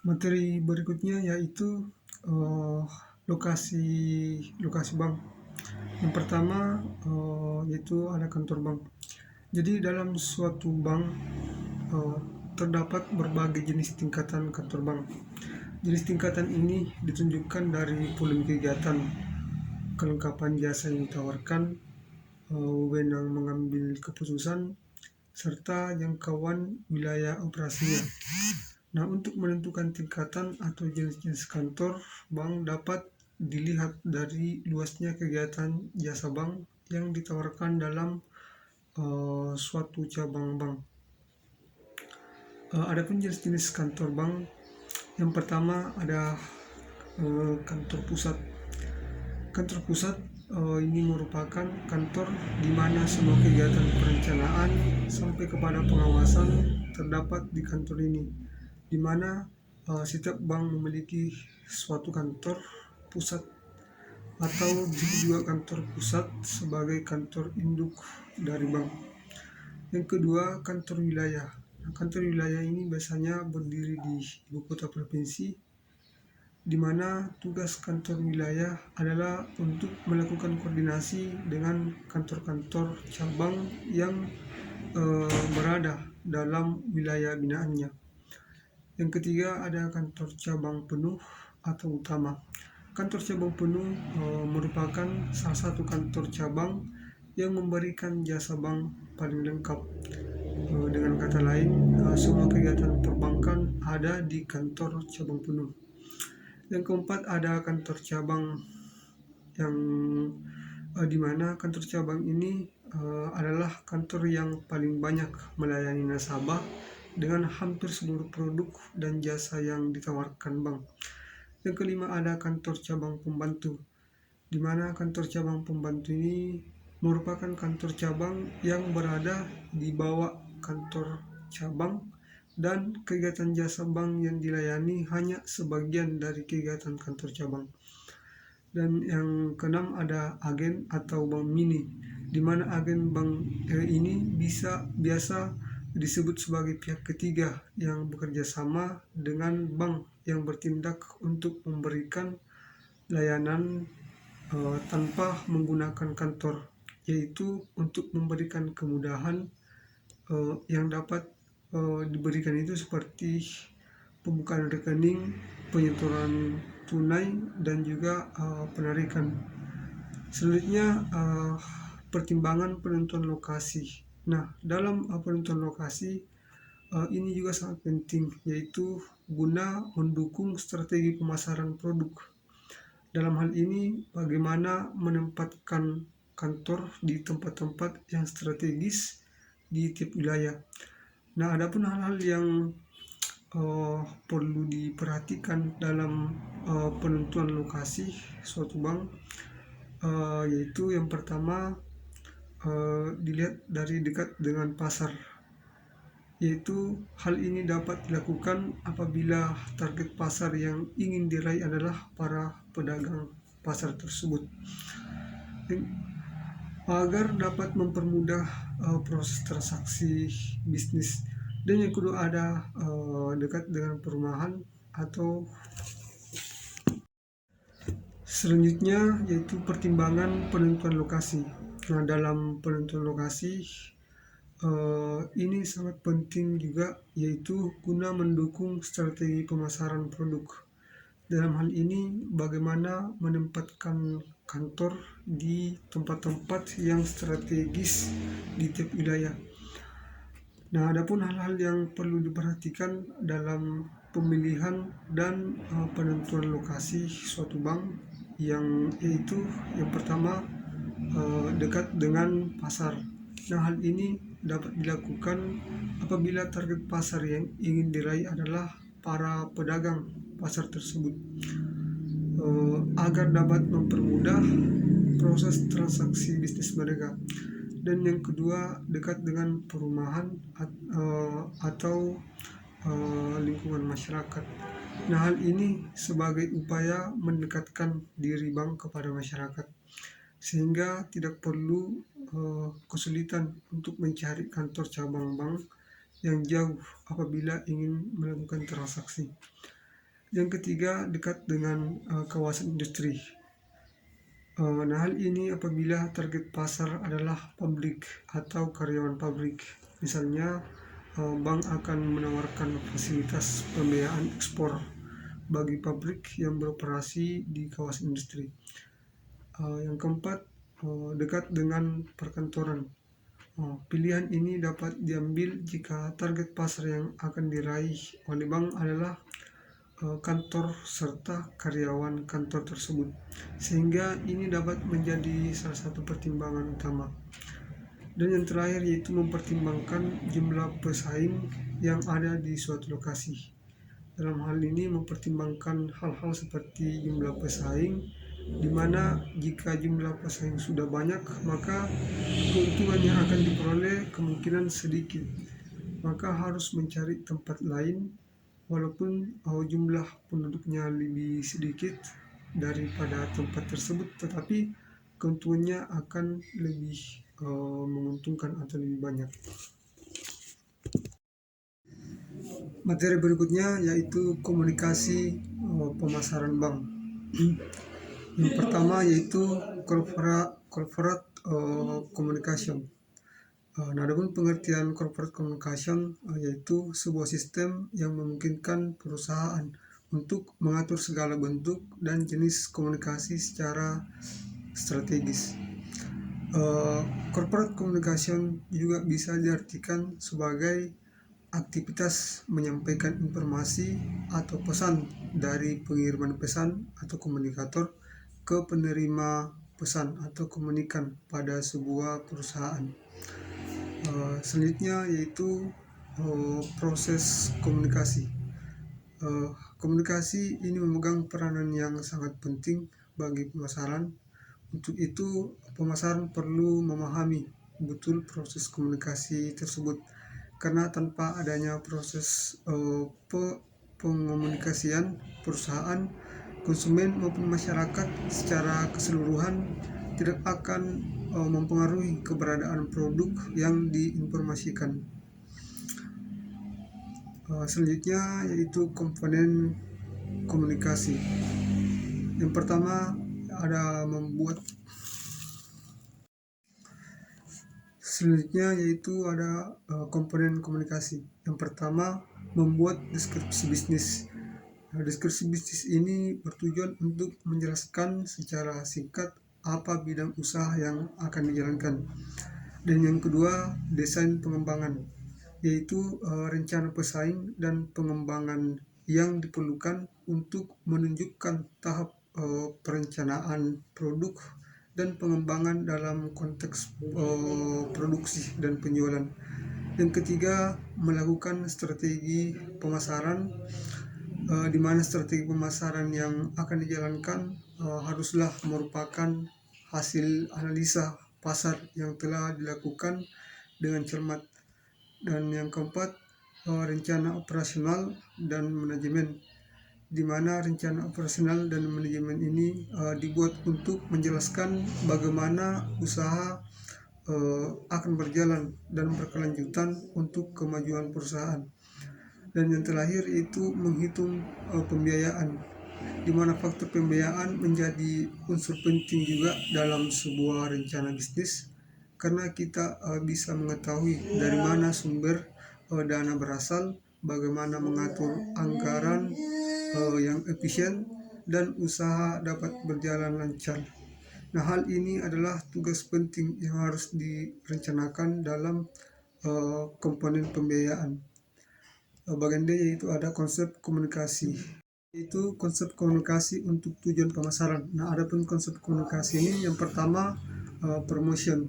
Materi berikutnya yaitu lokasi lokasi bank. Yang pertama yaitu ada kantor bank. Jadi dalam suatu bank eh, terdapat berbagai jenis tingkatan kantor bank. Jenis tingkatan ini ditunjukkan dari volume kegiatan, kelengkapan jasa yang ditawarkan, wewenang mengambil keputusan, serta jangkauan wilayah operasinya. Nah, untuk menentukan tingkatan atau jenis-jenis kantor bank dapat dilihat dari luasnya kegiatan jasa bank yang ditawarkan dalam suatu cabang bank. Adapun jenis-jenis kantor bank, yang pertama ada kantor pusat. Kantor pusat ini merupakan kantor di mana semua kegiatan perencanaan sampai kepada pengawasan terdapat di kantor ini, di mana setiap bank memiliki suatu kantor pusat atau juga kantor pusat sebagai kantor induk dari bank. Yang kedua, kantor wilayah. Nah, kantor wilayah ini biasanya berdiri di ibu kota provinsi, di mana tugas kantor wilayah adalah untuk melakukan koordinasi dengan kantor-kantor cabang yang berada dalam wilayah binaannya. Yang ketiga ada kantor cabang penuh atau utama. Kantor cabang penuh merupakan salah satu kantor cabang yang memberikan jasa bank paling lengkap. Dengan kata lain, semua kegiatan perbankan ada di kantor cabang penuh. Yang keempat ada kantor cabang yang di mana kantor cabang ini adalah kantor yang paling banyak melayani nasabah dengan hampir seluruh produk dan jasa yang ditawarkan bank. Yang kelima ada kantor cabang pembantu, di mana kantor cabang pembantu ini merupakan kantor cabang yang berada di bawah kantor cabang dan kegiatan jasa bank yang dilayani hanya sebagian dari kegiatan kantor cabang. Dan yang keenam ada agen atau bank mini, di mana agen bank ini biasa disebut sebagai pihak ketiga yang bekerja sama dengan bank yang bertindak untuk memberikan layanan tanpa menggunakan kantor, yaitu untuk memberikan kemudahan yang dapat diberikan itu seperti pembukaan rekening, penyetoran tunai, dan juga penarikan. Selanjutnya pertimbangan penentuan lokasi. Nah, dalam penentuan lokasi ini juga sangat penting, yaitu guna mendukung strategi pemasaran produk. Dalam hal ini, bagaimana menempatkan kantor di tempat-tempat yang strategis di tiap wilayah. Nah, adapun hal-hal yang perlu diperhatikan dalam penentuan lokasi suatu bank, yaitu yang pertama dilihat dari dekat dengan pasar, yaitu hal ini dapat dilakukan apabila target pasar yang ingin diraih adalah para pedagang pasar tersebut, agar dapat mempermudah proses transaksi bisnis. Dan yang kedua ada dekat dengan perumahan atau selanjutnya yaitu pertimbangan penentuan lokasi. Nah, dalam penentuan lokasi ini sangat penting juga, yaitu guna mendukung strategi pemasaran produk. Dalam hal ini, bagaimana menempatkan kantor di tempat-tempat yang strategis di tiap wilayah. Nah, adapun hal-hal yang perlu diperhatikan dalam pemilihan dan penentuan lokasi suatu bank, yaitu yang pertama dekat dengan pasar. Nah, hal ini dapat dilakukan apabila target pasar yang ingin diraih adalah para pedagang pasar tersebut, agar dapat mempermudah proses transaksi bisnis mereka. Dan yang kedua dekat dengan perumahan atau lingkungan masyarakat. Nah, hal ini sebagai upaya mendekatkan diri bank kepada masyarakat, sehingga tidak perlu kesulitan untuk mencari kantor cabang bank yang jauh apabila ingin melakukan transaksi. Yang ketiga, dekat dengan kawasan industri. Nah, hal ini apabila target pasar adalah pabrik atau karyawan pabrik. Misalnya, bank akan menawarkan fasilitas pembiayaan ekspor bagi pabrik yang beroperasi di kawasan industri. Yang keempat, dekat dengan perkantoran. Pilihan ini dapat diambil jika target pasar yang akan diraih oleh bank adalah kantor serta karyawan kantor tersebut, sehingga ini dapat menjadi salah satu pertimbangan utama. Dan yang terakhir yaitu mempertimbangkan jumlah pesaing yang ada di suatu lokasi. Dalam hal ini mempertimbangkan hal-hal seperti jumlah pesaing, di mana jika jumlah pesaing sudah banyak maka keuntungan yang akan diperoleh kemungkinan sedikit, maka harus mencari tempat lain walaupun jumlah penduduknya lebih sedikit daripada tempat tersebut, tetapi keuntungannya akan lebih menguntungkan atau lebih banyak. Materi berikutnya yaitu komunikasi pemasaran bank. Yang pertama yaitu corporate communication. Nah, adapun pengertian corporate communication yaitu sebuah sistem yang memungkinkan perusahaan untuk mengatur segala bentuk dan jenis komunikasi secara strategis. Corporate communication juga bisa diartikan sebagai aktivitas menyampaikan informasi atau pesan dari pengiriman pesan atau komunikator ke penerima pesan atau komunikan pada sebuah perusahaan. Selanjutnya yaitu proses komunikasi. Komunikasi ini memegang peranan yang sangat penting bagi pemasaran. Untuk itu, pemasaran perlu memahami betul proses komunikasi tersebut, karena tanpa adanya proses pengomunikasian, perusahaan, konsumen maupun masyarakat secara keseluruhan tidak akan mempengaruhi keberadaan produk yang diinformasikan. Selanjutnya yaitu komponen komunikasi. Yang pertama ada Selanjutnya yaitu ada komponen komunikasi. Yang pertama, membuat deskripsi bisnis. Deskripsi bisnis ini bertujuan untuk menjelaskan secara singkat apa bidang usaha yang akan dijalankan. Dan yang kedua, desain pengembangan, yaitu rencana pesaing dan pengembangan yang diperlukan untuk menunjukkan tahap perencanaan produk dan pengembangan dalam konteks produksi dan penjualan. Yang ketiga, melakukan strategi pemasaran, di mana strategi pemasaran yang akan dijalankan haruslah merupakan hasil analisa pasar yang telah dilakukan dengan cermat. Dan yang keempat, rencana operasional dan manajemen, di mana rencana operasional dan manajemen ini dibuat untuk menjelaskan bagaimana usaha akan berjalan dan berkelanjutan untuk kemajuan perusahaan. Dan yang terakhir itu menghitung pembiayaan, di mana faktor pembiayaan menjadi unsur penting juga dalam sebuah rencana bisnis, karena kita bisa mengetahui dari mana sumber dana berasal, bagaimana mengatur anggaran yang efisien, dan usaha dapat berjalan lancar. Nah, hal ini adalah tugas penting yang harus direncanakan dalam komponen pembiayaan. Bagian D yaitu ada konsep komunikasi. Itu konsep komunikasi untuk tujuan pemasaran. Nah, adapun konsep komunikasi ini yang pertama, promotion,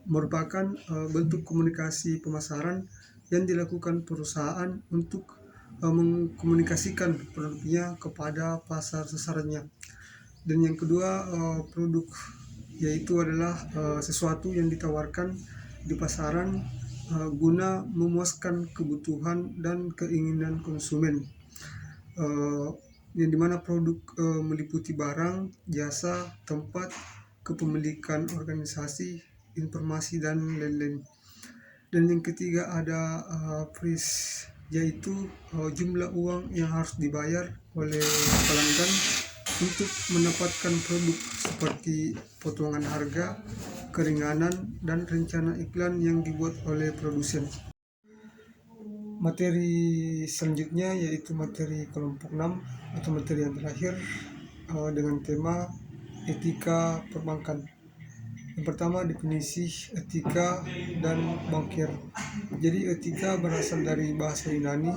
merupakan bentuk komunikasi pemasaran yang dilakukan perusahaan untuk mengkomunikasikan produknya kepada pasar sasarannya. Dan yang kedua, produk, yaitu adalah sesuatu yang ditawarkan di pasaran guna memuaskan kebutuhan dan keinginan konsumen, yang dimana produk meliputi barang, jasa, tempat, kepemilikan organisasi, informasi, dan lain-lain. Dan yang ketiga ada price, yaitu jumlah uang yang harus dibayar oleh pelanggan untuk mendapatkan produk seperti potongan harga, keringanan, dan rencana iklan yang dibuat oleh produsen. Materi selanjutnya yaitu materi kelompok 6 atau materi yang terakhir dengan tema etika perbankan. Yang pertama, definisi etika dan bankir. Jadi etika berasal dari bahasa Yunani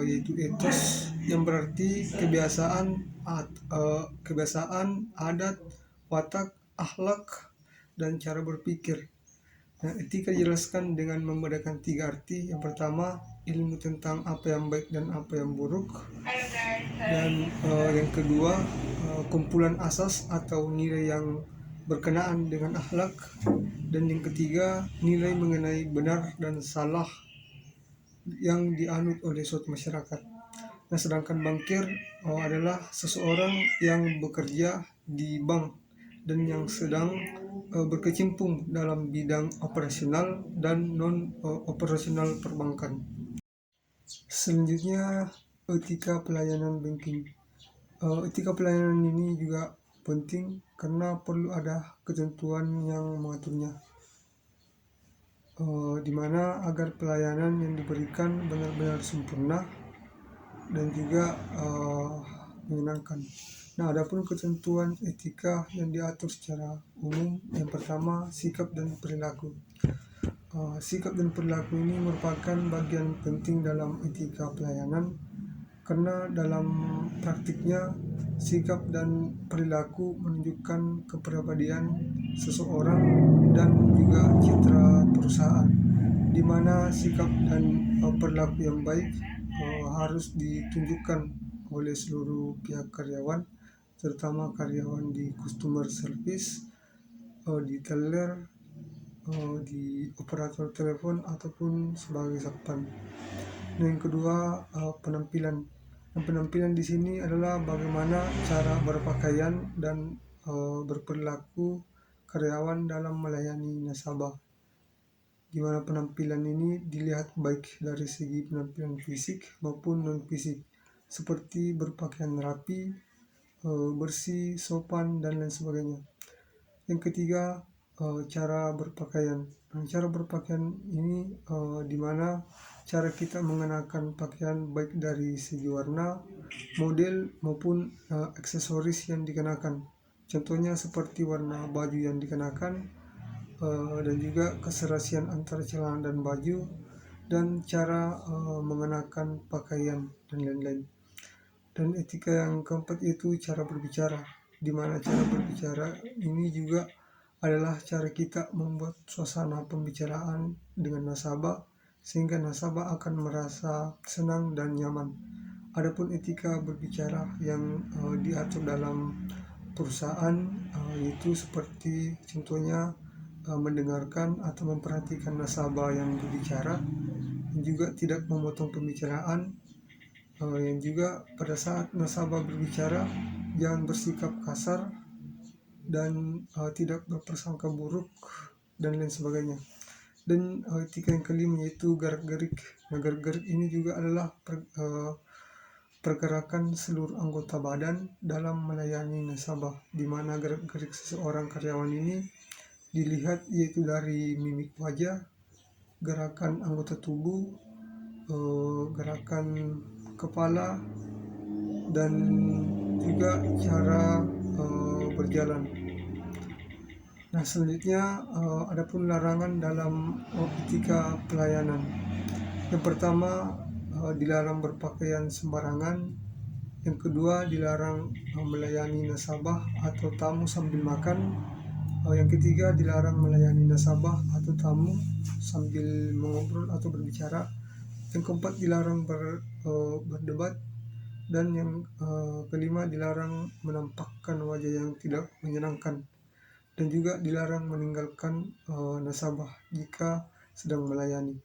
yaitu ethos, yang berarti kebiasaan, adat, watak, akhlak, dan cara berpikir. Nah, etika dijelaskan dengan membedakan 3 arti. Yang pertama, ilmu tentang apa yang baik dan apa yang buruk. Dan yang kedua, kumpulan asas atau nilai yang berkenaan dengan akhlak. Dan yang ketiga, nilai mengenai benar dan salah yang dianut oleh suatu masyarakat. Nah, sedangkan bankir adalah seseorang yang bekerja di bank dan yang sedang berkecimpung dalam bidang operasional dan non-operasional perbankan. Selanjutnya, etika pelayanan banking. Etika pelayanan ini juga penting karena perlu ada ketentuan yang mengaturnya, di mana agar pelayanan yang diberikan benar-benar sempurna dan juga menyenangkan. Nah, adapun ketentuan etika yang diatur secara umum, yang pertama, sikap dan perilaku. Sikap dan perilaku ini merupakan bagian penting dalam etika pelayanan karena dalam praktiknya sikap dan perilaku menunjukkan kepribadian seseorang dan juga citra perusahaan, di mana sikap dan perilaku yang baik harus ditunjukkan oleh seluruh pihak karyawan, terutama karyawan di customer service, di teller, di operator telepon ataupun sebagai satpam. Nah, yang kedua, penampilan. Penampilan di sini adalah bagaimana cara berpakaian dan berperilaku karyawan dalam melayani nasabah, di mana penampilan ini dilihat baik dari segi penampilan fisik maupun non-fisik, seperti berpakaian rapi, bersih, sopan, dan lain sebagainya. Yang ketiga, cara berpakaian. Cara berpakaian ini di mana cara kita mengenakan pakaian baik dari segi warna, model, maupun aksesoris yang dikenakan. Contohnya seperti warna baju yang dikenakan, dan juga keserasian antara celana dan baju, dan cara mengenakan pakaian, dan lain-lain. Dan etika yang keempat itu cara berbicara, di mana cara berbicara ini juga adalah cara kita membuat suasana pembicaraan dengan nasabah sehingga nasabah akan merasa senang dan nyaman. Adapun etika berbicara yang diatur dalam perusahaan yaitu seperti contohnya mendengarkan atau memperhatikan nasabah yang berbicara, dan juga tidak memotong pembicaraan, yang juga pada saat nasabah berbicara jangan bersikap kasar dan tidak berprasangka buruk dan lain sebagainya. Dan etika yang kelima yaitu gerak-gerik. Nah, gerak-gerik ini juga adalah pergerakan seluruh anggota badan dalam melayani nasabah, di mana gerak-gerik seseorang karyawan ini dilihat yaitu dari mimik wajah, gerakan anggota tubuh, gerakan kepala, dan juga cara berjalan. Nah, selanjutnya adapun larangan dalam etika pelayanan. Yang pertama, dilarang berpakaian sembarangan. Yang kedua, dilarang melayani nasabah atau tamu sambil makan. Yang ketiga, dilarang melayani nasabah atau tamu sambil mengobrol atau berbicara. Yang keempat, dilarang berdebat. Dan yang kelima, dilarang menampakkan wajah yang tidak menyenangkan. Dan juga dilarang meninggalkan nasabah jika sedang melayani.